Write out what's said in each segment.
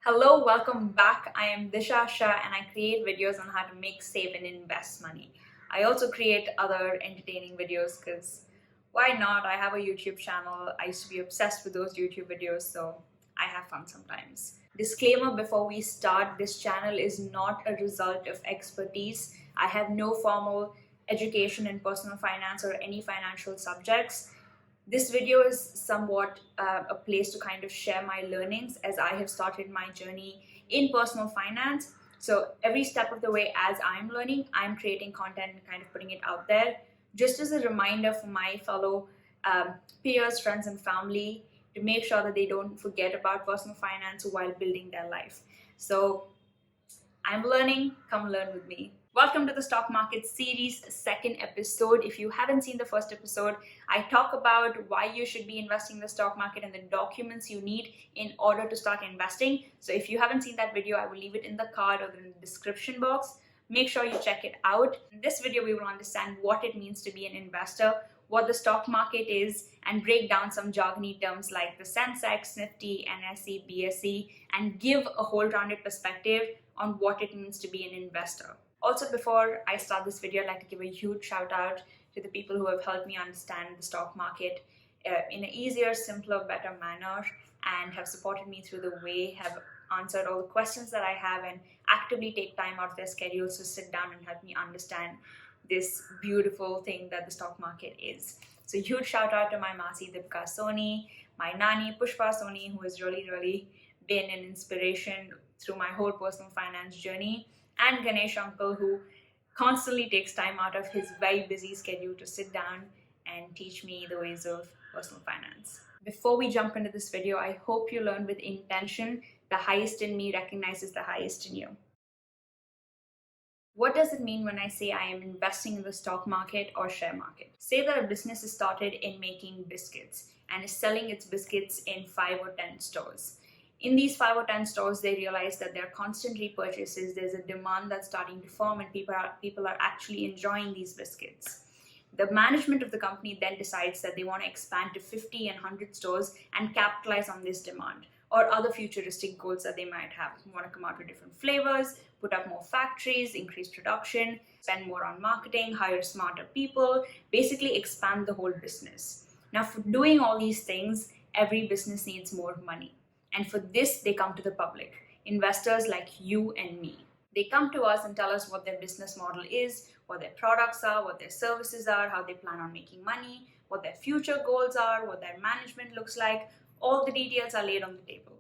Hello, welcome back. I am Disha Shah and I create videos on how to make, save, and invest money. I also create other entertaining videos because why not? I have a YouTube channel. I used to be obsessed with those YouTube videos, so I have fun sometimes. Disclaimer before we start, this channel is not a result of expertise. I have no formal education in personal finance or any financial subjects. This video is somewhat a place to kind of share my learnings as I have started my journey in personal finance. So every step of the way as I'm learning, I'm creating content and kind of putting it out there just as a reminder for my fellow peers, friends, and family to make sure that they don't forget about personal finance while building their life. So I'm learning, come learn with me. Welcome to the Stock Market Series second episode. If you haven't seen the first episode, I talk about why you should be investing in the stock market and the documents you need in order to start investing. So if you haven't seen that video, I will leave it in the card or in the description box. Make sure you check it out. In this video, we will understand what it means to be an investor, what the stock market is, and break down some jargony terms like the Sensex, Nifty, NSE, BSE, and give a whole rounded perspective on what it means to be an investor. Also, before I start this video, I'd like to give a huge shout out to the people who have helped me understand the stock market in an easier, simpler, better manner and have supported me through the way, have answered all the questions that I have, and actively take time out of their schedules to sit down and help me understand this beautiful thing that the stock market is. So huge shout out to my Masi Dipka Soni, my Nani Pushpa Soni, who has really been an inspiration through my whole personal finance journey, and Ganesh uncle, who constantly takes time out of his very busy schedule to sit down and teach me the ways of personal finance. Before we jump into this video, I hope you learn with intention. The highest in me recognizes the highest in you. What does it mean when I say I am investing in the stock market or share market? Say that a business is started in making biscuits and is selling its biscuits in 5 or 10 stores. In these 5 or 10 stores, they realize that there are constant repurchases, there's a demand that's starting to form, and people are actually enjoying these biscuits. The management of the company then decides that they want to expand to 50 and 100 stores and capitalize on this demand or other futuristic goals that they might have. You want to come out with different flavors, put up more factories, increase production, spend more on marketing, hire smarter people, basically expand the whole business. Now, for doing all these things, every business needs more money. And for this, they come to the public, investors like you and me. They come to us and tell us what their business model is, what their products are, what their services are, how they plan on making money, what their future goals are, what their management looks like. All the details are laid on the table.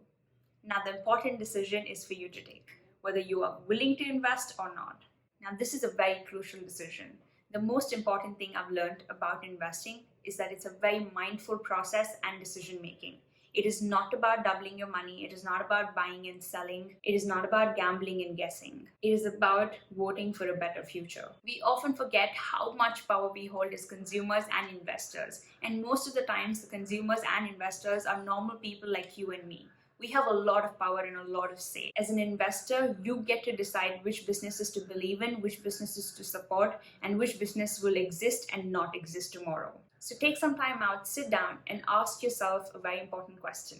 Now, the important decision is for you to take, whether you are willing to invest or not. Now, this is a very crucial decision. The most important thing I've learned about investing is that it's a very mindful process and decision making. It is not about doubling your money. It is not about buying and selling. It is not about gambling and guessing. It is about voting for a better future. We often forget how much power we hold as consumers and investors. And most of the times, the consumers and investors are normal people like you and me. We have a lot of power and a lot of say. As an investor, you get to decide which businesses to believe in, which businesses to support, and which business will exist and not exist tomorrow. So take some time out, sit down, and ask yourself a very important question.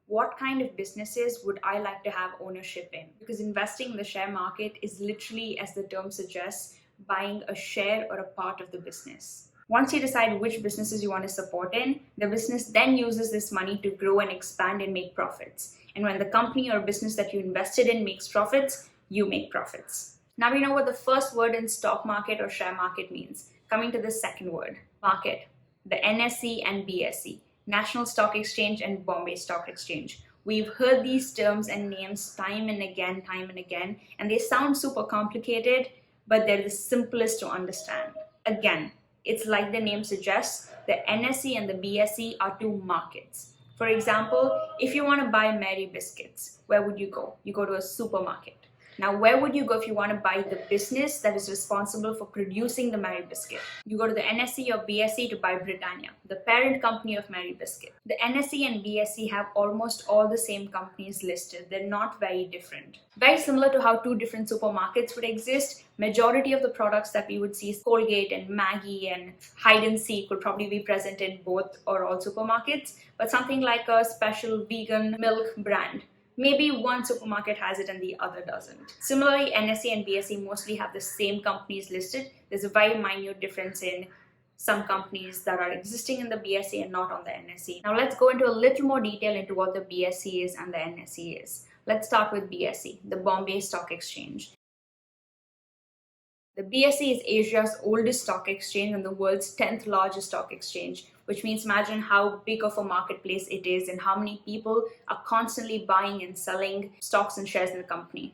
What kind of businesses would I like to have ownership in? Because investing in the share market is literally, as the term suggests, buying a share or a part of the business. Once you decide which businesses you want to support in, the business then uses this money to grow and expand and make profits. And when the company or business that you invested in makes profits, you make profits. Now we know what the first word in stock market or share market means. Coming to the second word, market. The NSE and BSE, National Stock Exchange and Bombay Stock Exchange. We've heard these terms and names time and again, and they sound super complicated, but they're the simplest to understand. Again, it's like the name suggests, the NSE and the BSE are two markets. For example, if you want to buy Mary biscuits, where would you go? You go to a supermarket. Now, where would you go if you want to buy the business that is responsible for producing the Mary Biscuit? You go to the NSE or BSE to buy Britannia, the parent company of Mary Biscuit. The NSE and BSE have almost all the same companies listed. They're not very different. Very similar to how two different supermarkets would exist, majority of the products that we would see, Colgate and Maggie and hide and seek, would probably be present in both or all supermarkets. But something like a special vegan milk brand Maybe one supermarket has it and the other doesn't. Similarly, NSE and BSE mostly have the same companies listed. There's a very minute difference in some companies that are existing in the BSE and not on the NSE. Now let's go into a little more detail into what the BSE is and the NSE is. Let's start with BSE, the Bombay Stock Exchange. The BSE is Asia's oldest stock exchange and the world's 10th largest stock exchange, which means imagine how big of a marketplace it is and how many people are constantly buying and selling stocks and shares in the company.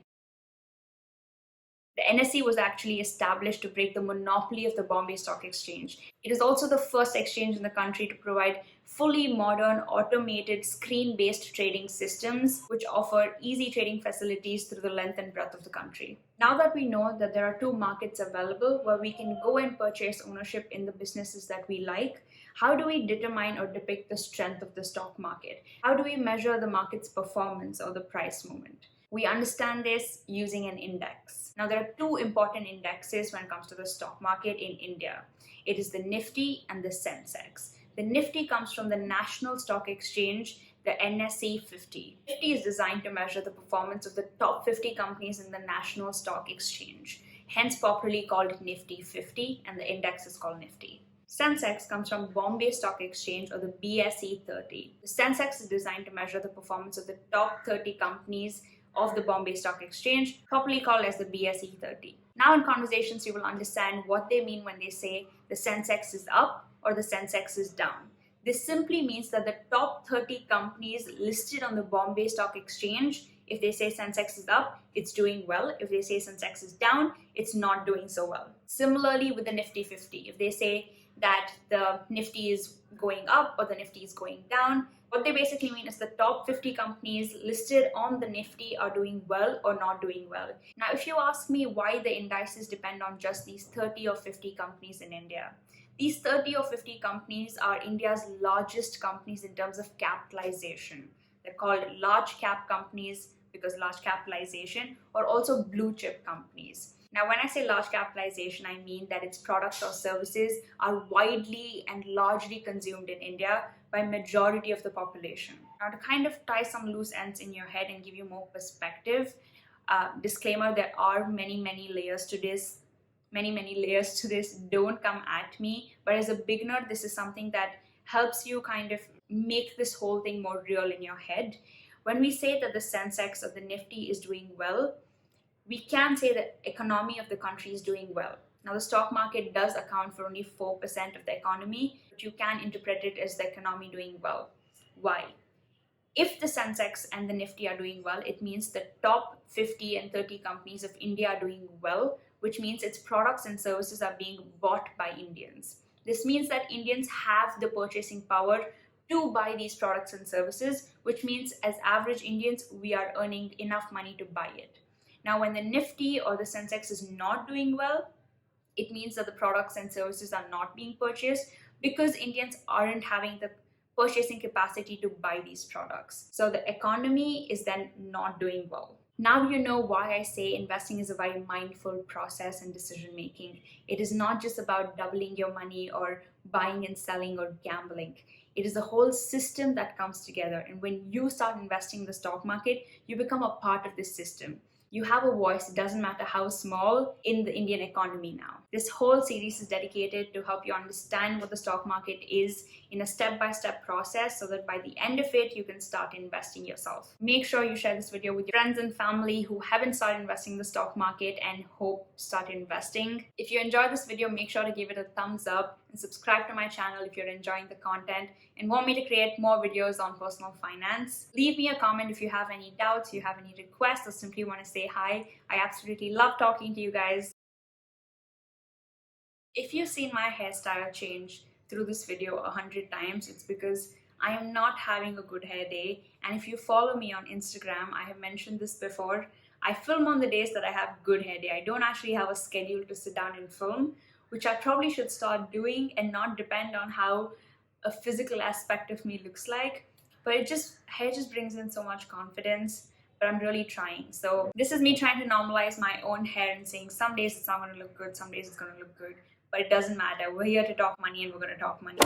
The NSE was actually established to break the monopoly of the Bombay Stock Exchange. It is also the first exchange in the country to provide fully modern, automated, screen-based trading systems which offer easy trading facilities through the length and breadth of the country. Now that we know that there are two markets available where we can go and purchase ownership in the businesses that we like, how do we determine or depict the strength of the stock market? How do we measure the market's performance or the price movement? We understand this using an index. Now, there are two important indexes when it comes to the stock market in India. It is the Nifty and the Sensex. The Nifty comes from the National Stock Exchange, the NSE 50. Nifty is designed to measure the performance of the top 50 companies in the National Stock Exchange, hence popularly called Nifty 50, and the index is called Nifty. Sensex comes from Bombay Stock Exchange or the BSE 30. The Sensex is designed to measure the performance of the top 30 companies of the Bombay Stock Exchange, popularly called as the BSE 30. Now in conversations, you will understand what they mean when they say the Sensex is up or the Sensex is down. This simply means that the top 30 companies listed on the Bombay Stock Exchange, if they say Sensex is up, it's doing well. If they say Sensex is down, it's not doing so well. Similarly with the Nifty 50, if they say that the Nifty is going up or the Nifty is going down, what they basically mean is the top 50 companies listed on the Nifty are doing well or not doing well. Now, if you ask me why the indices depend on just these 30 or 50 companies in India, these 30 or 50 companies are India's largest companies in terms of capitalization. They're called large cap companies because large capitalization, or also blue chip companies. Now, when I say large capitalization, I mean that its products or services are widely and largely consumed in India by majority of the population. Now, to kind of tie some loose ends in your head and give you more perspective, disclaimer, there are many layers to this. Many layers to this. Don't come at me. But as a beginner, this is something that helps you kind of make this whole thing more real in your head. When we say that the Sensex or the Nifty is doing well, we can say the economy of the country is doing well. Now, the stock market does account for only 4% of the economy, but you can interpret it as the economy doing well. Why? If the Sensex and the Nifty are doing well, it means the top 50 and 30 companies of India are doing well, which means its products and services are being bought by Indians. This means that Indians have the purchasing power to buy these products and services, which means as average Indians, we are earning enough money to buy it. Now, when the Nifty or the Sensex is not doing well, it means that the products and services are not being purchased because Indians aren't having the purchasing capacity to buy these products. So the economy is then not doing well. Now you know why I say investing is a very mindful process and decision making. It is not just about doubling your money or buying and selling or gambling. It is the whole system that comes together. And when you start investing in the stock market, you become a part of this system. You have a voice, it doesn't matter how small, in the Indian economy now. This whole series is dedicated to help you understand what the stock market is in a step-by-step process so that by the end of it, you can start investing yourself. Make sure you share this video with your friends and family who haven't started investing in the stock market and hope to start investing. If you enjoyed this video, make sure to give it a thumbs up and subscribe to my channel if you're enjoying the content and want me to create more videos on personal finance. Leave me a comment if you have any doubts, you have any requests, or simply want to say hi. I absolutely love talking to you guys. If you've seen my hairstyle change through this video 100 times, it's because I am not having a good hair day. And if you follow me on Instagram, I have mentioned this before, I film on the days that I have good hair day. I don't actually have a schedule to sit down and film, which I probably should start doing and not depend on how a physical aspect of me looks like. But hair just brings in so much confidence, but I'm really trying. So this is me trying to normalize my own hair and saying some days it's not going to look good, some days it's going to look good. But it doesn't matter. We're here to talk money and we're going to talk money.